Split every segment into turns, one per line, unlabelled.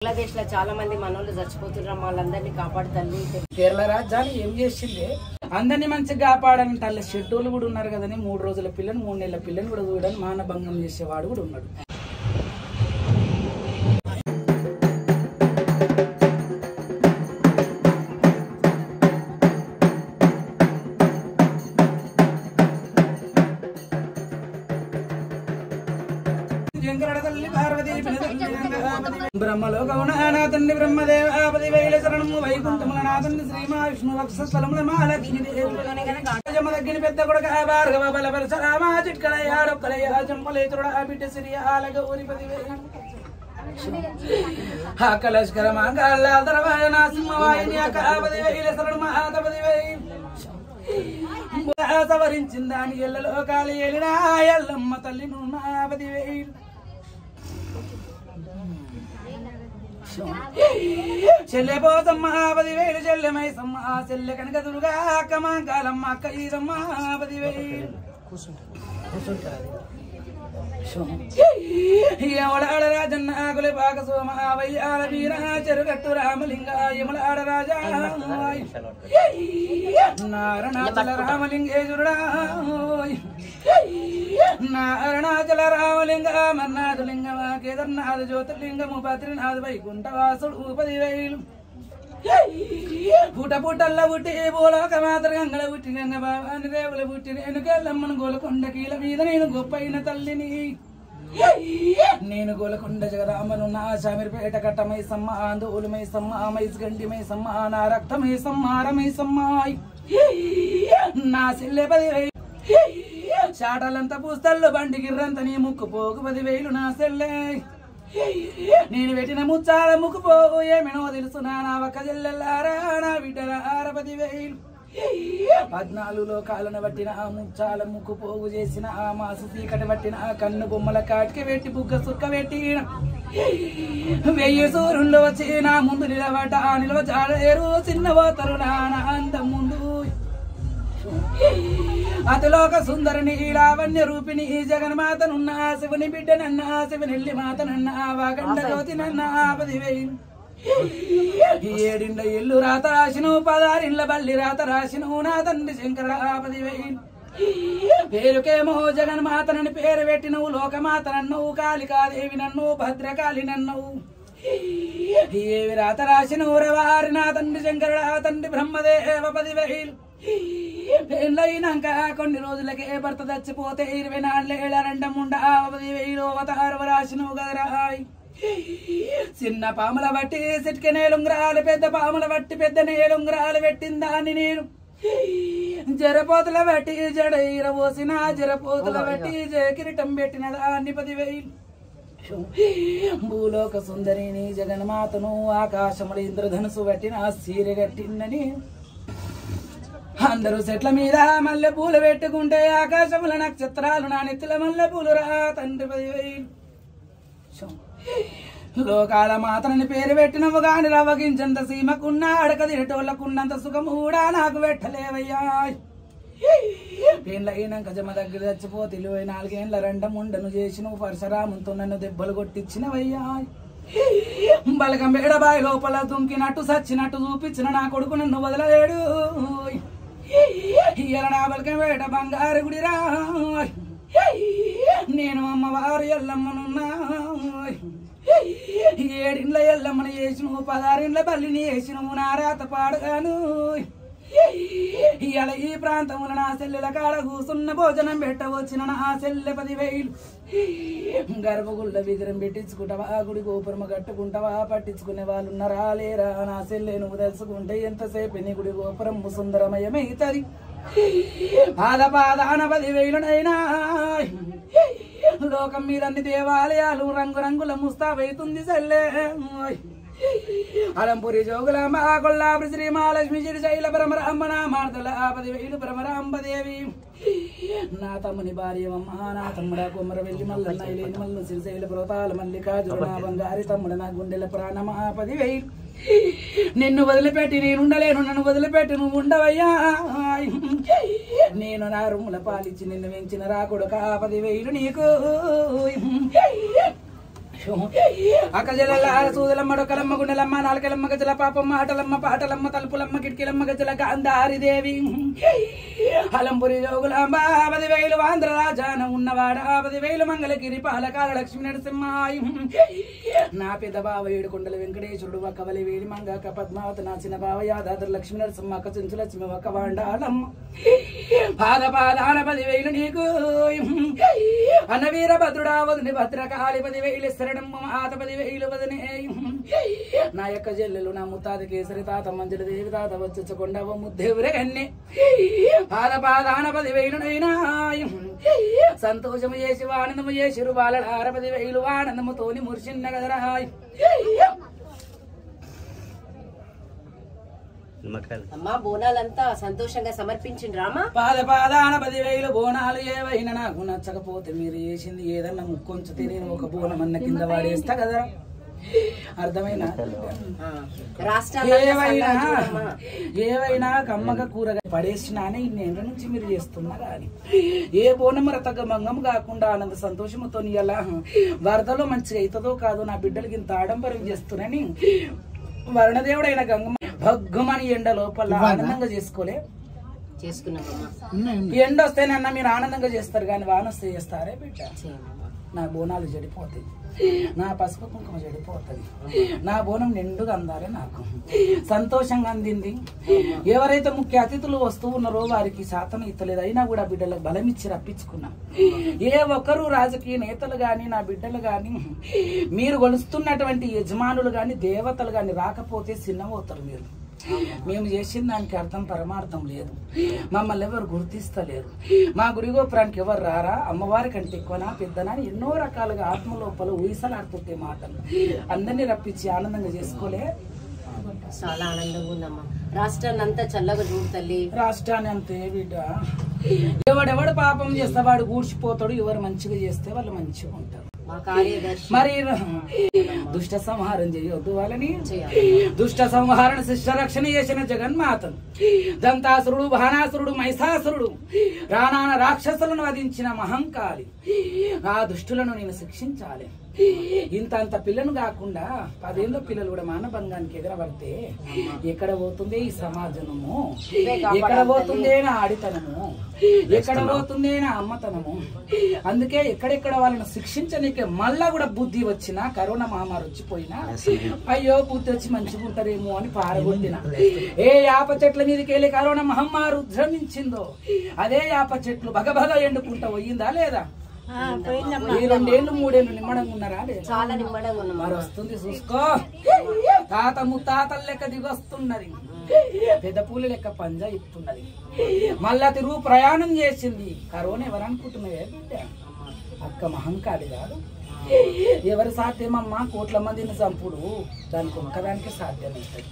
బంగ్లాదేశ్ లో చాలా మంది మనోళ్ళు చచ్చిపోతున్నారు. వాళ్ళందరినీ కాపాడు తల్లి.
కేరళ రాజ్యాన్ని ఏం చేసింది, అందరినీ మంచిగా కాపాడని తల్లి షెడ్యూల్ కూడా ఉన్నారు కదని 3 రోజుల పిల్లని 3 నెలల పిల్లని కూడా చూడని మానభంగం చేసేవాడు కూడా ఉన్నాడు. బ్రహ్మలోకమున నా తండ్రి బ్రహ్మదేవాపతి వైల శరణము వైకుంఠముల నా తండ్రి శ్రీమా విష్ణు వక్షస్థలముల మహాలక్ష్మి దేవి పెద్ద కొడుక భార్గవ బలపరశరామా చిట్కలయ్యాడొక్కలయ్యా జమ్మలేతుడ బిడ్డ సిరి ఆలగ ఊరిపతి కలష్కర మాంగళ సింహవాహిని అకాపతి వైల శరణు మహాతపతి సవరించిందాని ఎల్లలో కాలి ఎలినా ఎల్లమ్మ తల్లి నున్నాపతి వేలు చెల్లె పోతమ్మ 10,000 చెల్లె మైసమ్మ చెల్లె కనుక దుర్గా అక్క మాంకాలమ్మ అక్క ఈదమ్మ 10,000 యమలాడ రాజన్న ఆకుల పాక సోమ వయ్యాల వీర చెరుగట్టు రామలింగ యమలాడ రాజా నారణాచల రామలింగేశ్వరుడా నారణాచల రామలింగ మన్నాథలింగ కేదార్నాథ జ్యోతిర్లింగము బద్రీనాథ వైకుంఠవాసుడు 10,000 పుట పుట్టల్ల పుట్టి భూలోక మాత్ర గంగల పుట్టి గంగ బాబాని రేవుల పుట్టి నేను గెల్లమ్మను గోలకొండ కీల మీద నేను గొప్పైన తల్లిని నేను గోలకొండ జగదామను నా శామిరిపేట కట్టమైసమ్మ ఆందోళమైసమ్మ మైస్గండి మైసమ్మ నా రక్తమైసమ్మ రమైసమ్మ నా సెల్లె 10,000 చాటలంతా పూస్తల్లో బండి గిర్రంత నీ ముక్కు పోగు 10,000 నా సెల్లె నేను పెట్టిన ముచ్చాల ముక్కు పోగు ఏమినో తెలుసు నా ఒక్క చెల్లెల్లారా నా బిడ్డలార 10,000 14 లోకాలను పట్టిన ఆ ముచ్చాల ముక్కు పోగు చేసిన ఆ మాసు చీకటి పట్టిన ఆ కన్ను బొమ్మల కాటికి పెట్టి బుగ్గ సుక్క పెట్టి 1000 సూర్యుల్లో వచ్చి నా ముందు నిలబడ్డ నిలవచాలేరు చిన్న పోతరు నాన్న అంత ముందు అతిలోక సుందరిని లావణ్య రూపిణి జగన్మాతనున్న శివుని బిడ్డనన్న శివనెల్లి మాతనన్న వాగండ జ్యోతినన్న 10,000 ఏడిండ్ల ఇల్లు రాత రాసిను 16 ఇండ్ల బల్లి రాత రాసిను నా తండ్రి శంకర 10,000 పేరుకేమో జగన్మాతనని పేరు పెట్టినవు లోకమాతనన్నవు కాళికాదేవి నన్ను భద్రకాళి నన్నవు ఏవి రాత రాసినవు రవారి నా తండ్రి శంకర తండ్రి బ్రహ్మదేవ 10,000 పెళ్ళైనాక కొన్ని రోజులకే భర్త చచ్చిపోతే 24 ఏళ్ళ రెండముండ 10,000 అవతారం రాసినవు కదరాయ్ చిన్న పాముల బట్టి సిట్కి నేలుంగరాలు పెద్ద పాముల బట్టి పెద్ద నేలుంగరాలు పెట్టిందాన్ని నేను జరపోతుల బట్టి జడ ఈరబోసిన జరపోతుల బట్టి జయకిరీటం పెట్టిన దాన్ని 10,000 భూలోక సుందరిని జగన్మాతను ఆకాశముల ఇంద్రధనుసు పట్టిన సీరె కట్టిందని అందరూ చెట్ల మీద మల్లె పూలు పెట్టుకుంటే ఆకాశముల నక్షత్రాలు నా నెత్తుల మల్లె పూలు రా తండ్రి 10,000 లోకాల మాతని పేరు పెట్టినవు గాని రవ్వగించంత సీమకున్న అడక తిరటోళ్ళకున్నంత సుఖము కూడా నాకు పెట్టలేవయ్యా పెళ్ళయినాక జమ దగ్గర చచ్చిపోతే 24 ఏళ్ళ రెండముండను చేసినవు పరశురాముతో నన్ను దెబ్బలు కొట్టించినవయ్యా బలగం బేడబాయి లోపల దుంకినట్టు సచ్చినట్టు చూపించిన నా కొడుకు నన్ను వదలలేడు ఇయ్యాల నా బలకం వేట బంగారు గుడిరా నేను అమ్మవారు ఎల్లమ్మనున్నా 7 ఇండ్ల ఎల్లమ్మను చేసినవు 16 ఇండ్ల బల్లిని వేసినవు నా రాత పాడగాను ఇవాళ ఈ ప్రాంతంలో నా సెల్లెల కాడ కూసున్న భోజనం పెట్టవచ్చిన నా సెల్లె 10,000 గర్భగుళ్ళ విగ్రహం పెట్టించుకుంటావా గుడి గోపురమ కట్టుకుంటావా పట్టించుకునే వాళ్ళు ఉన్నారా లేరా నా సెల్లె నువ్వు తెలుసుకుంటే ఎంతసేపు నీ గుడి గోపురం సుందరమయమైతది పాదాన 10,000 లోకం మీద అన్ని దేవాలయాలు రంగురంగుల ముస్తాబైతుంది సెల్లె అలంపురి జోగులాంబ కొల్లాపురి శ్రీ మహాలక్ష్మి శ్రీశైల పరమరాంబ నా మార్దల 10,000 పరమరాంబదేవి నా తమ్ముని భార్యమ్మ నా తమ్ముడ కొమ్మరవెల్లి మల్లన్న ఇలేని మల్లు శ్రీశైల పర్వతాల మల్లికార్జున నా బంగారి తమ్ముడు నా గుండెల ప్రాణమా 10,000 నిన్ను వదిలిపెట్టి నేనుండలేను నన్ను వదిలిపెట్టి నువ్వు ఉండవయ్యా నేను నా రూముల పాలిచ్చి నిన్ను వెంచిన రా కొడుక 10,000 నీకు అక్కజల సూదలమ్మ డొక్కలమ్మ గుండెలమ్మ నాలుకలమ్మ గజల పాపమ్మ ఆటలమ్మ పాటలమ్మ తలుపులమ్మ కిటికీలమ్మ గజల గాంధారిదేవి అలంపురి జోగులాంబ 10,000 ఆంధ్ర రాజాన ఉన్నవాడ 10,000 మంగళగిరి పాలకాల లక్ష్మీ నరసింహాయి నా పెద్ద బావ ఏడుకొండల వెంకటేశ్వరుడు ఒక వలి వేలి మంగక పద్మావతి నా చిన్న బావ యాదాద్రి లక్ష్మీ నరసింహ అక్క చెంచు లక్ష్మి ఒక వాండాలమ్మ పాదాన 10,000 నీకు అన్న వీరభద్రుడా వదిని భద్రకాళి 10,000 శరణమ్మ మాత 10,000 వదినే నా యొక్క చెల్లెలు నా ముత్తాత కేసరి తాత మంజుల దేవి తాత వచ్చుకొండవ ముద్దేవురే అన్ని పాదాన 10,000 నైనా సంతోషము చేసి ఆనందము చేసిరు బాలడార 10,000 ఆనందముతోని మురిసిన్న గదరాయ్
అమ్మా బోనాలంతా సంతోషంగా సమర్పించిండ్రామా
పాదాన 10,000 బోనాలు ఏవైనా నాకు నచ్చకపోతే మీరు చేసింది ఏదన్నా ముక్కొంచితే నేను ఒక బోనం అన్న కింద వాడేస్తా కదా అర్థమైనా ఏవైనా కమ్మగా కూరగా పడేసినానే ఇన్నేళ్ళ నుంచి మీరు చేస్తున్నారు అని ఏ బోనం రతగమంగం కాకుండా ఆనంద సంతోషంతో ఇలా వరదలో మంచిగా అవుతుందో కాదు నా బిడ్డలకి ఇంత ఆడంబరం చేస్తున్నాని వరుణదేవుడైన గంగమ్మ భగ్గుమని ఎండ లోపల ఆనందంగా చేసుకోలే ఎండ వస్తేనన్నా మీరు ఆనందంగా చేస్తారు కానీ వాన వస్తే చేస్తారే బిడ్డ నా బోనాలు చెడిపోతాయి నా పసుపు కుంకుమ చెడిపోతుంది నా బోనం నిండుగా అందాలి నాకు సంతోషంగా అందింది ఎవరైతే ముఖ్య అతిథులు వస్తూ ఉన్నారో వారికి శాతం ఇస్తలేదు అయినా కూడా బిడ్డలకు బలం ఇచ్చి రప్పించుకున్నా ఏ ఒక్కరు రాజకీయ నేతలు గాని నా బిడ్డలు గాని మీరు కొలుస్తున్నటువంటి యజమానులు గాని దేవతలు గాని రాకపోతే చిన్నమవుతారు మీరు మేము చేసిన దానికి అర్థం పరమార్థం లేదు మమ్మల్ని ఎవరు గుర్తిస్తలేరు మా గుడి గోపురానికి ఎవరు రారా అమ్మవారి కంటే ఎక్కువనా పెద్దనా ఎన్నో రకాలుగా ఆత్మలోపల ఊసలాడుతుంటే మాటలు అందరినీ రప్పించి ఆనందంగా చేసుకోలే
చాలా ఆనందంగా ఉందమ్మా రాష్ట్రాన్ని అంతా చల్లగా చూడు తల్లి
రాష్ట్రాన్ని అంతే బిడ్డ ఎవడెవడు పాపం చేస్తే వాడు కూర్చిపోతాడు ఎవరు మంచిగా చేస్తే వాళ్ళు మంచిగా ఉంటారు మరి దుష్ట సంహారం చేయొద్దు వాళ్ళని దుష్ట సంహారణ శిష్ట రక్షణ చేసిన జగన్మాతను దంతాసురుడు బాణాసురుడు మహిషాసురుడు రానాన రాక్షసులను వధించిన మహంకాళి ఆ దుష్టులను నేను శిక్షించాలి ఇంత పిల్లను కాకుండా 10 ఏళ్ళ పిల్లలు కూడా మానభంగానికి ఎగరబడితే ఎక్కడ పోతుందే ఈ సమాజము ఎక్కడ పోతుందే నా ఆడితనము ఎక్కడ పోతుందే నా అమ్మతనము అందుకే ఎక్కడెక్కడ వాళ్ళని శిక్షించనీకే మళ్ళా కూడా బుద్ధి వచ్చినా కరోనా మహమ్మారి వచ్చిపోయినా అయ్యో బుద్ధి వచ్చి మంచిగా ఉంటారేమో అని పారగొట్టిన ఏ యాప చెట్ల మీదకి వెళ్ళి కరోనా మహమ్మారి ఉద్రమించిందో అదే యాప చెట్లు బగబగ ఎండుకుంటా పోయిందా లేదా 2 ఏళ్ళు 3 ఏళ్ళు నిమ్మడంగా ఉన్నారా
చాలా నిమ్మడంగా ఉన్నా
మరి వస్తుంది చూసుకో తాత ముత్తాతల లెక్క దిగొస్తున్నది పెద్ద పూల లెక్క పంజా ఇస్తున్నది మళ్ళా తిరుగు ప్రయాణం చేసింది కరోనా ఎవరు అనుకుంటున్నావే బిడ్డ అక్క మహంకాళి కాదు ఎవరు సాధ్యమమ్మా కోట్ల మందిని చంపుడు దానికి ఒక్కదానికి సాధ్యమవుతుంది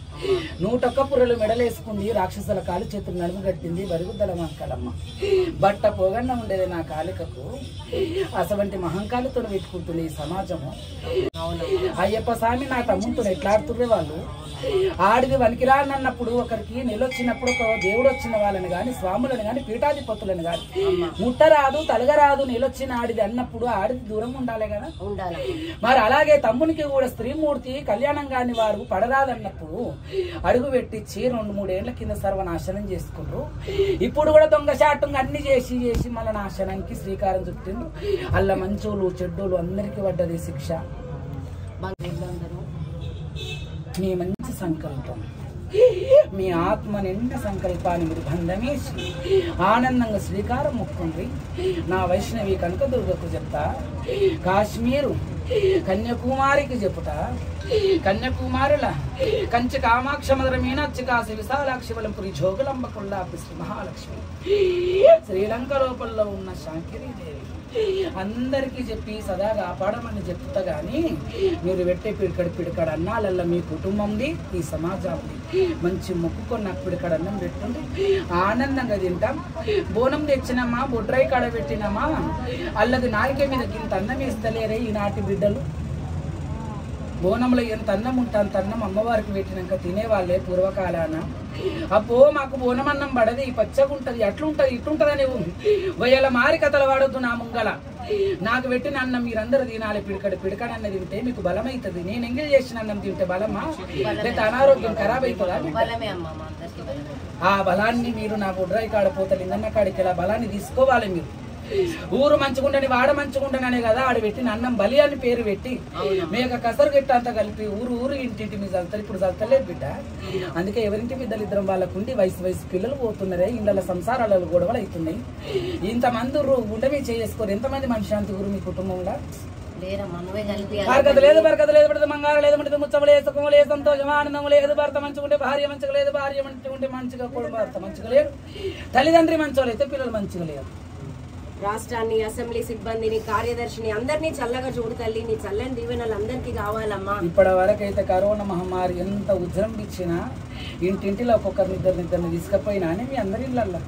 101 పుర్రెలు మెడలేసుకుంది రాక్షసుల కాలు చేతులు నడుము కట్టింది బరుగుద్దల మంకలమ్మ బట్ట పోగండ ఉండేది నా కాలికకు అసవంటి మహంకాళితో పెట్టుకుంటుంది ఈ సమాజము అయ్యప్ప స్వామి నా తమ్ముతో ఎట్లాడుతుర్రే వాళ్ళు ఆడిది వనికిరానన్నప్పుడు ఒకరికి నిలొచ్చినప్పుడు ఒక దేవుడు వచ్చిన వాళ్ళని గాని స్వాములను గాని పీఠాధిపతులను గాని ముట్టరాదు తలగరాదు నిలొచ్చిన ఆడిది అన్నప్పుడు ఆడిది దూరం ఉండాలి కదా
ఉండాలి
మరి అలాగే తమ్మునికి కూడా స్త్రీమూర్తి కళ్యాణం కాని వారు పడరాదన్నప్పుడు అడుగు పెట్టించి 2-3 ఏళ్ల కింద సర్వనాశనం చేసుకుంటారు ఇప్పుడు కూడా దొంగ శాటంగా అన్ని చేసి మళ్ళీ నాశనానికి శ్రీకారం చుట్టిండ్రు అల్ల మంచోళ్ళు చెడ్డోళ్ళు అందరికీ పడ్డది శిక్ష మీ మంచి సంకల్పం మీ ఆత్మ నిండా సంకల్పాన్ని మీరు బంధమేసి ఆనందంగా శ్రీకారం ముక్కుండ్రి నా వైష్ణవి కనకదుర్గకు చెప్తా కాశ్మీరు కన్యాకుమారికి చెప్తా కన్యాకుమారుల కంచి కామాక్ష మధుర మీనాక్షి కాశీ విశాలాక్షి వలంపురి జోగులంబ కొల్లాపి శ్రీ మహాలక్ష్మి శ్రీలంక లోపల్లో ఉన్న శాంకిరీదేవి అందరికీ చెప్పి సదా కాపాడమని చెప్తా గాని మీరు పెట్టే పిడికడ అన్నాలల్లా మీ కుటుంబంది ఈ సమాజంది మంచి మొక్కుకొని నాకు పిడికడ అన్నం పెట్టుంది ఆనందంగా తింటాం బోనం తెచ్చినమ్మా బొడ్రాయి కాడ పెట్టినమ్మా అల్లది నాలుక మీద ఇంత అన్నం వేస్తలేరే ఈనాటి బిడ్డలు బోనంలో ఎంత అన్నం ఉంటే అంత అన్నం అమ్మవారికి పెట్టినాక తినేవాళ్ళే పూర్వకాలాన. అబ్బో మాకు బోనం అన్నం పడది, పచ్చగా ఉంటుంది, అట్లుంటది ఇట్లుంటది అని వయ్యాల మారి కథలు వాడొద్దు నా ముంగల. నాకు పెట్టిన అన్నం మీరందరూ తినాలి, పిడకడన్న తింటే మీకు బలం అవుతుంది. నేను ఎంగిల్ చేసిన అన్నం తింటే బలమా లేదా అనారోగ్యం ఖరాబ్ అవుతుందా? ఆ బలాన్ని మీరు నా బుడ్రాయి కాడ పోత లింగన్న కాడికి ఇలా బలాన్ని తీసుకోవాలి. మీరు ఊరు మంచుకుంటని వాడ మంచుకుంటాననే కదా ఆడ పెట్టిన అన్నం బలి అని పేరు పెట్టి మేక కసరు గట్ట అంతా కలిపి ఊరు ఇంటింటి మీద చల్తారు. ఇప్పుడు చల్తలేదు బిడ్డ. అందుకే ఎవరింటి బిడ్డలు ఇద్దరం వాళ్ళకుండి వయసు పిల్లలు పోతున్నారే, ఇళ్ళ సంసారాలలో గొడవలు అవుతున్నాయి. ఇంతమంది గుండె మీద చేసుకొని ఎంతమంది మనిషి అంత ఊరు మీ కుటుంబంలో బరకత లేదు పడితే మంగారు లేదు, మంటే ముచ్చమ లేదు, సుఖము లేదు, సంతోషం ఆనందం లేదు. భర్త మంచిగా భార్య మంచిగా లేదు, భార్య మంచిగా మంచిగా కూడా భర్త మంచిగా లేరు. తల్లిదండ్రి మంచోళ్ళు అయితే పిల్లలు మంచిగా లేరు.
రాష్ట్రాన్ని, అసెంబ్లీ సిబ్బందిని, కార్యదర్శిని అందరినీ చల్లగా చూడు తల్లి. నీ చల్లని దీవెనలు అందరికీ కావాలమ్మా.
ఇప్పటి వరకు అయితే కరోనా మహమ్మారి ఎంత ఉజ్జృంభించినా ఇంటింటిలో ఒక్కొక్కరినిద్దరిని తీసుకపోయినా అని మీ అందరి ఇళ్ళల్లో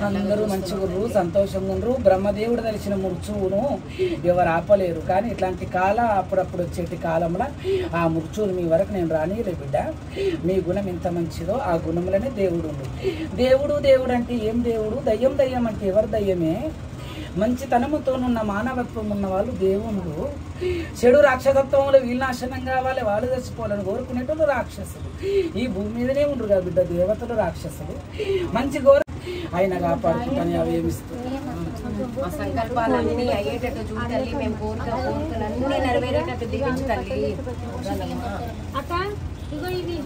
అందరూ మంచిగా సంతోషంగా ఉండరు. బ్రహ్మదేవుడు తెలిసిన మృత్యువును ఎవరు ఆపలేరు. కానీ ఇట్లాంటి కాలం అప్పుడప్పుడు వచ్చేటి కాలంలో ఆ మృత్యువులు మీ వరకు నేను రానియలే బిడ్డ. మీ గుణం ఎంత మంచిదో ఆ గుణంలోనే దేవుడు ఉంది. దేవుడు అంటే ఏం దేవుడు? దయ్యం అంటే ఎవరు దయ్యమే? మంచితనముతో ఉన్న మానవత్వం ఉన్న వాళ్ళు దేవుళ్ళు. చెడు రాక్షసత్వంలో వీళ్ళు నాశనం కావాలి, వాళ్ళు చచ్చిపోవాలని కోరుకునేటోళ్ళు రాక్షసులు. ఈ భూమి మీదనే ఉండరు కదా బిడ్డ దేవతలు, రాక్షసులు. మంచి ఆయన కాపాడుకుంటాను అవేమిస్తుంది.
మా సంకల్పాలన్నీ అయ్యేటట్టు చూడు తల్లి. మేము కోరుకులన్నీ నెరవేరేటట్టు దీవించు తల్లి.
అక్క ఇగో ఇది